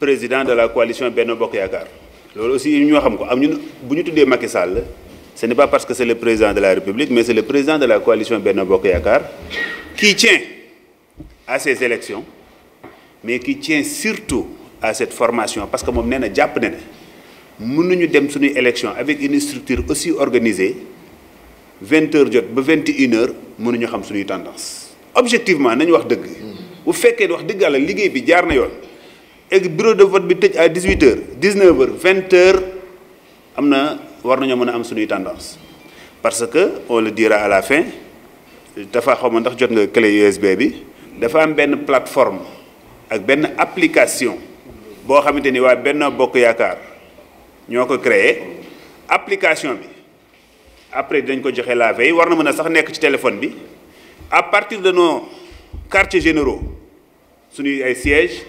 président de la coalition Benno Bokk Yaakaar loolu aussi ñoo xam ko am ñun bu ñu tuddee Macky Sall ce n'est pas parce que c'est le président de la République mais c'est le président de la coalition Benno Bokk Yaakaar qui tient à ces élections mais qui tient surtout à cette formation parce que moom nee na jàpp ne mënuñu dem suñuy élection avec une structure aussi organisée 20h jot ba 21h mënuñu xam suñuy tendance objectivement nañu wax dëgg bu fekkee wax dëgg yàlla liggéey bi jaar na yoon et bureau de vote bi tëj à 18h 19h 20h am na war nañoo mën a am suñuy tendance parce que on le dira à la fin dafa xaw ma ndax jot nga clé USB bi dafa am benn plateforme ak benn application boo xamante ni waa Benno Bokk Yaakaar ñoo ko créé application bi après dañ ko joxe la veille war na mën a sax nekk ci téléphone bi à partir de nos quartiers généraux suñuy ay sièges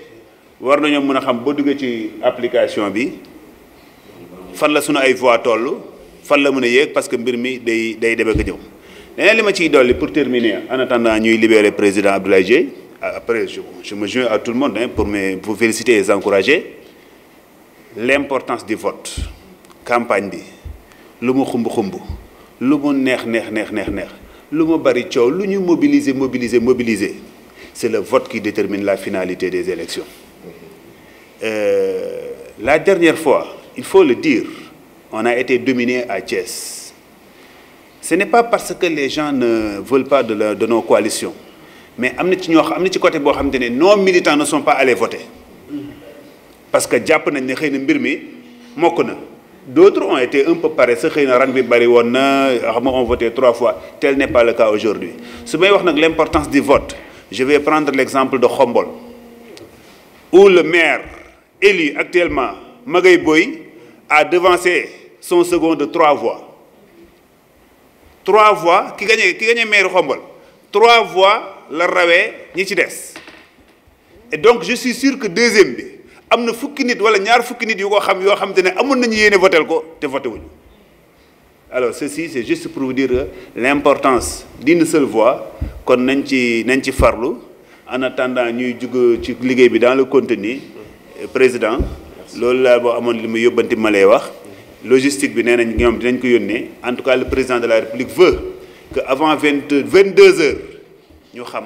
war nañoo mën a xam boo duggee ci application bi fan la suñu ay voix toll fan la mën a yéeg parce que mbir mi day dem ak ñëw. leneen li ma ciy dolli pour terminer en attendant ñuy libérer président Abdoulaye Dièye après je me joins à tout le monde pour féliciter et les encourager l'importance du vote campagne bi lu mu xumb lu mu neex lu mu bari coow lu ñu mobiliser c'est le vote qui détermine la finalité des élections la dernière fois il faut le dire on a été dominé à Thiès ce n'est pas parce que les gens ne veulent pas de nos coalitions mais am na ci côté boo xamante ne nos militants ne sont pas allés voter parce que jàpp nañ ne xëy na mbir mi mokk na d'autres ont été un peu paresseux xëy na rang bi bari woon na xam nga on voté 3 fois tel n'est pas le cas aujourd'hui su may wax nag l'importance du vote je vais prendre l'exemple de Khombole où le maire élu actuellement Magaye Boye a devancé son second de 3 voix 3 voix ki gagné maire Khombole 3 voix la rawee ñi ci des et donc je suis sûr que deuxième bi am na fukki nit wala ñaar fukki nit yu ko xam yoo xam te ne amoon nañu yéene votel ko te voté wuñu alors ceci c'est juste pour vous dire l'importance d'une seule voix kon nañ ci farlu en attendant ñuy jug ci liggéey bi dans le contenu président loolu laa boo amoon li mu yóbbanti ma lay wax logistique bi nee nañ ñoom dinañ ko yónnee en tout cas le président de la République veut que avant 22 heures ñu xam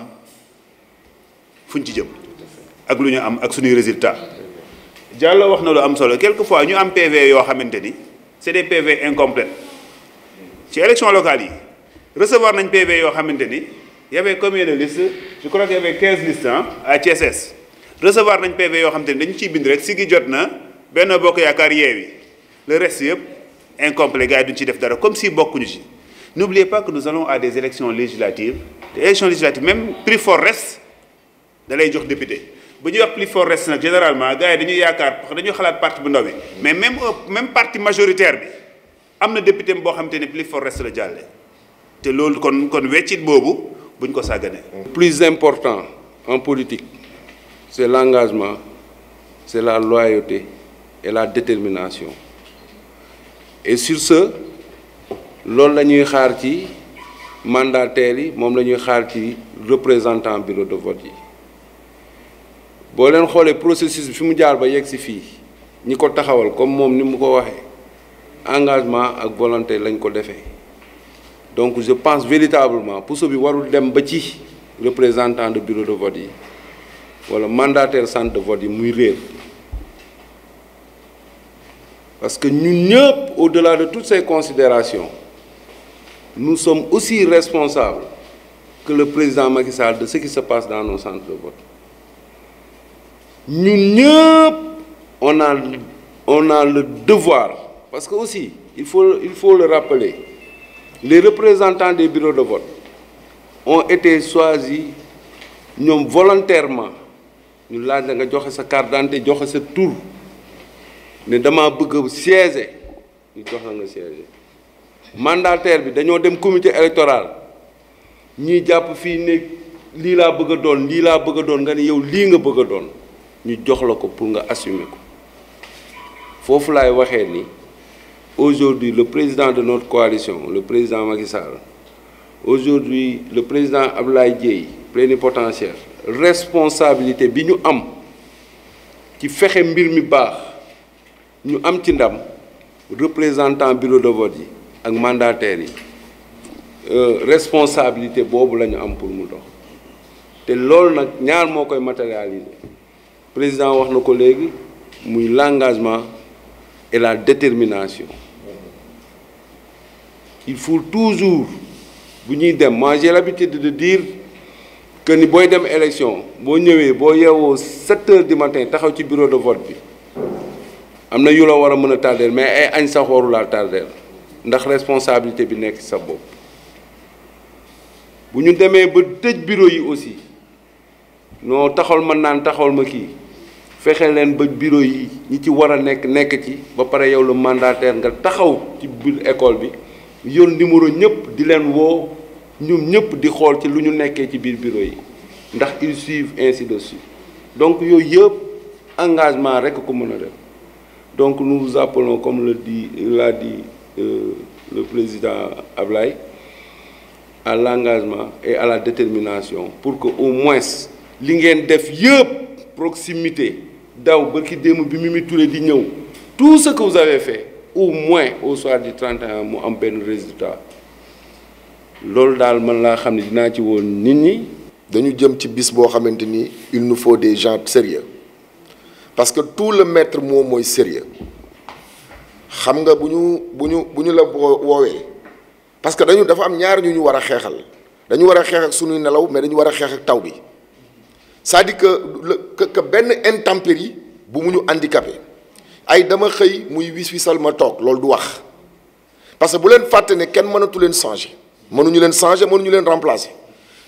fuñ ci jëm ak lu ñu am ak suñuy résultats Diallo wax na lu am solo quelquefois ñu am PV yoo xamante ni c'est des PV incomplets ci élection locale yi recevoir nañ PV yoo xamante ni y avait combien de listes je crois qu'il y avait 15 listes à Thiès recevoir nañ PV yoo xamante ni dañu ciy bind rek si gi jot na Benno Bokk Yaakaar Yewwi le reste yëpp incomplet gars yi duñu ci def dara comme si bokkuñu ci. N'oubliez pas que nous allons à des élections législatives te élections législatives même plus fort reste da lay jox député bu ñuy wax plus fort reste nag généralement gars yi dañuy yaakaar parce que dañuy xalaat parti bu ndaw bi mais même parti majoritaire bi am na député boo xamante ne plus fort reste la jàlle te loolu kon weccit boobu buñ ko sàgganee. Plus important en politique c'est l'engagement, c'est la loyauté et la détermination et sur ce loolu la ñuy xaar ci mandataires yi moom la ñuy xaar ci représentant bureau de vote yi boo leen xoolee processus bi fi mu jaar ba yegg si fii ñi ko taxawal comme moom ni mu ko waxee engagement ak volonté lañ ko defee donc je pense véritablement puso bi warul dem ba ci représentant de bureau de vote yi wala mandataire centre de vote yi muy réer parce que ñun ñëpp au-delà de toutes ces considérations nous sommes aussi responsables que le président Macky Sall de ce qui se passe dans nos centres de vote ñun ñëpp on a le devoir parce que aussi il faut le rappeler les représentants des bureaux de vote ont été choisis ñoom volontairement ñu laaj la nga joxe sa carte d'identité joxe sa tur ne dama bëgg siéger ñu jox la nga siéger mandataire bi dañoo dem comité électoral ñuy jàpp fii ne lii laa bëgg a doon lii laa bëgg a doon nga ne yow lii nga bëgg a doon ñu jox la ko pour nga assumer ko foofu laay waxee ni aujourd'hui le président de notre coalition le président Macky Sall aujourd'hui le président Abdoulaye Dièye plénipotentiaire responsabilité bi ñu am ci fexe mbir mi baax ñu am ci ndam représentant bureau de vote yi ak mandataires yi responsabilité boobu la ñu am pour mu dox te loolu nag ñaar moo koy matérialiser président wax na ko léegi muy l'engagement et la détermination. Il faut toujours bu ñuy dem moi j'ai l'habitude de dire que ni booy dem élection boo ñëwee boo yeewoo 7 heures du matin taxaw ci bureau de vote bi am na yu la war a mën a tardeel mais ay añ sax waru laa tardeel ndax responsabilité bi nekk sa bopp bu ñu demee ba tëj bureau yi aussi noo taxawal ma naan taxawal ma kii fexe leen ba bureau yi ñi ci war a nekk ci ba pare yow le mandataire nga taxaw ci biir école bi yor numéro ñëpp di leen woo ñoom ñëpp di xool ci lu ñu nekkee ci biir bureau yi ndax ils suivent ainsi de suite donc yooyu yëpp engagement rek ko mën a def donc nous vous appelons comme l'a dit le président Ablaye à l'engagement et à la détermination pour que au moins li ngeen def yëpp proximité daw ba ki démb bi Mimi Touré di ñëw tout ce que vous avez fait au moins au soir du 31 mu am benn résultat loolu daal man laa xam ne dinaa ci woon nit ñi. dañu jëm ci bis boo xamante ni il nous faut des gens sérieux parce que tout le maître mot mooy sérieux xam nga bu ñu la woowee parce que dafa am ñaar ñu war a xeexal dañu war a xeex ak suñuy nelaw mais dañu war a xeex ak taw bi c'est-à-dire que benn intempérie bu mu ñu handicapé ay dama xëy muy wis-wisal ma toog loolu du wax parce que bu leen fàtte ne kenn mënatu leen changer mënuñu leen remplacer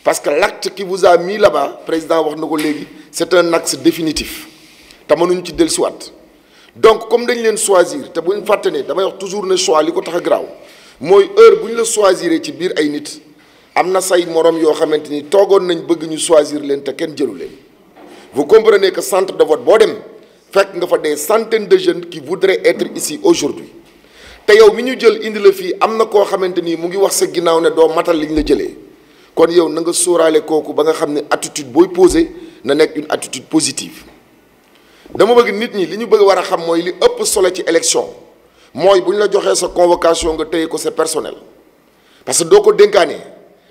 parce que l'acte qui vous a mis là-bas président wax na ko léegi c'est un axe définitif te mënuñu ci dellusiwaat donc comme dañu leen choisir te bu ñu fàtte ne damay wax toujours ne choix li ko tax a garaaw mooy heure bu ñu la choisir ci biir ay nit am na say morom yoo xamante ni toogoon nañ bëgg ñu choisir leen te kenn jëlu leen vous comprenez que centre de vote boo dem fekk nga fa des centaines de jeunes qui voudraient être ici aujourd'hui te yow mi ñu jël indi la fii am na koo xamante ni mu ngi wax sa ginnaaw ne doo matal li ñu la jëlee kon yow na nga sóoraale kooku ba nga xam ne attitude booy posé na nekk une attitude positive dama bëgg nit ñi li ñu bëgg war a xam mooy li ëpp solo ci élection mooy bu ñu la joxee sa convocation nga téye ko c'est personnel parce que doo ko dénkaane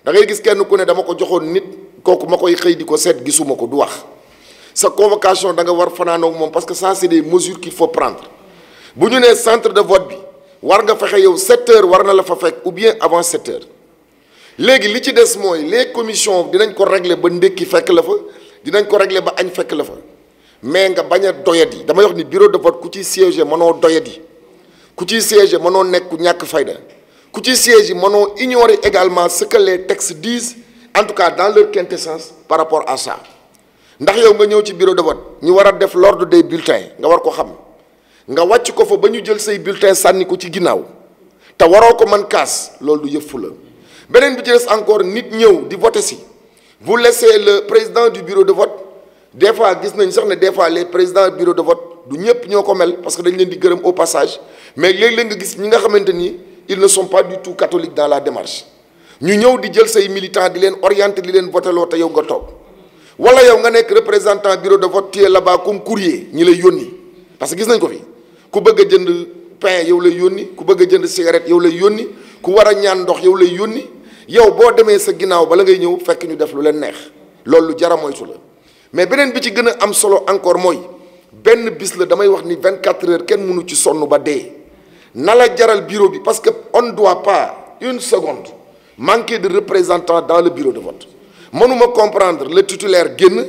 da ngay gis kenn ku ne dama ko joxoon nit kooku ma koy xëy di ko seet gisuma ko du wax sa convocation da nga war fanaanoog moom parce que ça c'est des mesures qu'il faut prendre bu ñu nee centre de vote bi war nga fexe yow 7 heures war na la fa fekk ou bien avant 7 heures léegi li ci des mooy les commissions dinañ ko régler ba ndékki fekk la fa dinañ ko régler ba añ fekk la fa mais nga bañ a doyat yi damay wax ni bureau de vote ku ciy siéger mënoo doyat yi ku ciy siéger mënoo nekk ku ñàkk fayda ku ciy siéger mënoo ignorer également ce que les textes disent en tout cas dans leur quintessence par rapport à ça ndax yow nga ñëw ci bureau de vote ñu war a def l'ordre des bulletins nga war ko xam nga wàcc ko fa ba ñu jël say bulletins sànni ko ci ginnaaw te waroo ko mën kaas loolu du yëfu la beneen bi ci des encore nit ñëw di voter si vous laissez le président du bureau de vote des fois gis nañ sax ne des fois les présidents du bureau de vote du ñëpp ñoo ko mel parce que dañ leen di gërëm au passage mais léeg-léeg nga gis ñi nga xamante ni ils ne sont pas du tout catholiques dans la démarche ñu ñëw di jël say militants di leen orienter di leen voteloo te yow nga toog wala yow nga nekk représentant bureau de vote tu es là-bas comme courrier ñi lay yónni parce que gis nañ ko fi ku bëgg a jënd pain yow lay yónni ku bëgg a jënd cigarette yow lay yónni ku war a ñaan ndox yow lay yónni yow boo demee sa ginnaaw bala ngay ñëw fekk ñu def lu leen neex loolu lu jar a moytu la mais beneen bi ci gën a am solo encore mooy benn bis la damay wax ni 24 heures kenn mënu ci sonn ba dee na la jaral bureau bi parce que on ne doit pas une seconde manquer de représentants dans le bureau de vote mënuma comprendre le titulaire génn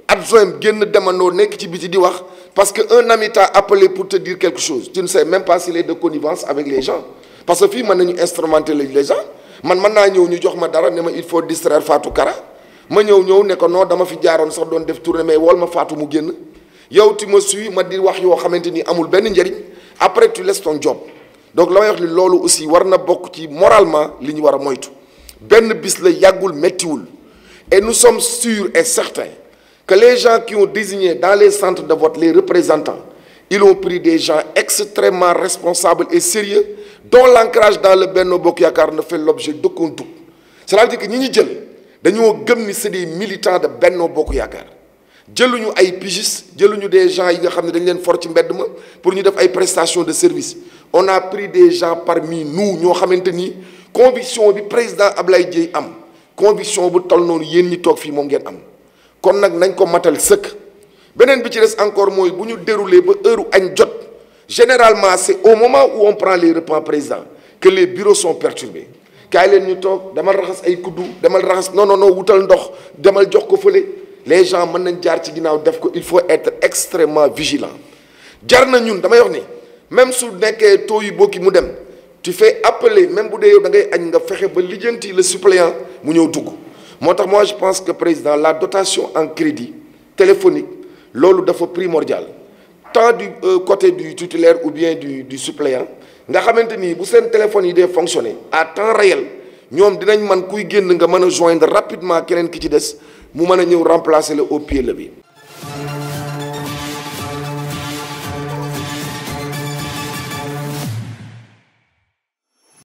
adjoint génn demandoo nekk ci biti di wax parce que un ami t'a appelé pour te dire quelque chose tu ne sais même pas s'il est de connivence avec les gens parce que fii mën nañu instrumenter les gens man mën naa ñëw ñu jox ma dara ne ma il faut distraire Fatou Kara ma ñëw ne ko non dama fi jaaroon sax doon def tournée mais wol ma Fatou mu génn yow tu me suis ma di wax yoo xamante ni amul benn njëriñ après tu laisses ton job donc la may wax ni loolu aussi war na bokk ci moralement li ñu war a moytu benn bis la yàggul méttiwul et nous sommes sûrs et certains que les gens qui ont désigné dans les centres de vote les représentants ils ont pris des gens extrêmement responsables et sérieux dont l'ancrage dans le Benno Bokk Yaakaar ne fait l'objet d'aucun doute c'est-à-dire que ñi ñu jël dañoo gëm ni c'est des militants de Benno Bokk Yaakaar jëluñu ay pigistes jëluñu des gens yi nga xam ne dañ leen for ci mbedd ma pour ñu def ay prestations de service on a pris des gens parmi nous ñoo xamante ni conviction bi président Ablaye Dièye am conviction bu toll noonu yéen ñi toog fii moom ngeen am kon nag nañ ko matal sëkk beneen bi ci des encore mooy bu ñu déroulé ba heure añ jot généralement c'est au moment où on prend les repas président que les bureaux sont perturbés kaay leen ñu toog demal raxas ay kuddu demal raxas non wutal ndox demal jox ko fële les gens mën nañ jaar ci ginnaaw def ko il faut être extrêmement vigilant jar na ñun damay wax ni même su nekkee taux yu bokki mu dem tu fais appeler même bu dee yow da ngay añ nga fexe ba lijjanti le suppléant mu ñëw dugg moo tax moi je pense que président la dotation en crédit téléphonique loolu dafa primordial tant du côté du titulaire ou bien du suppléant nga xamante ni bu seen téléphone yi dee fonctionner à temps réel ñoom dinañ man kuy génn nga mën a joindre rapidement keneen ki ci des mu mën a ñëw remplacer le au pied levé.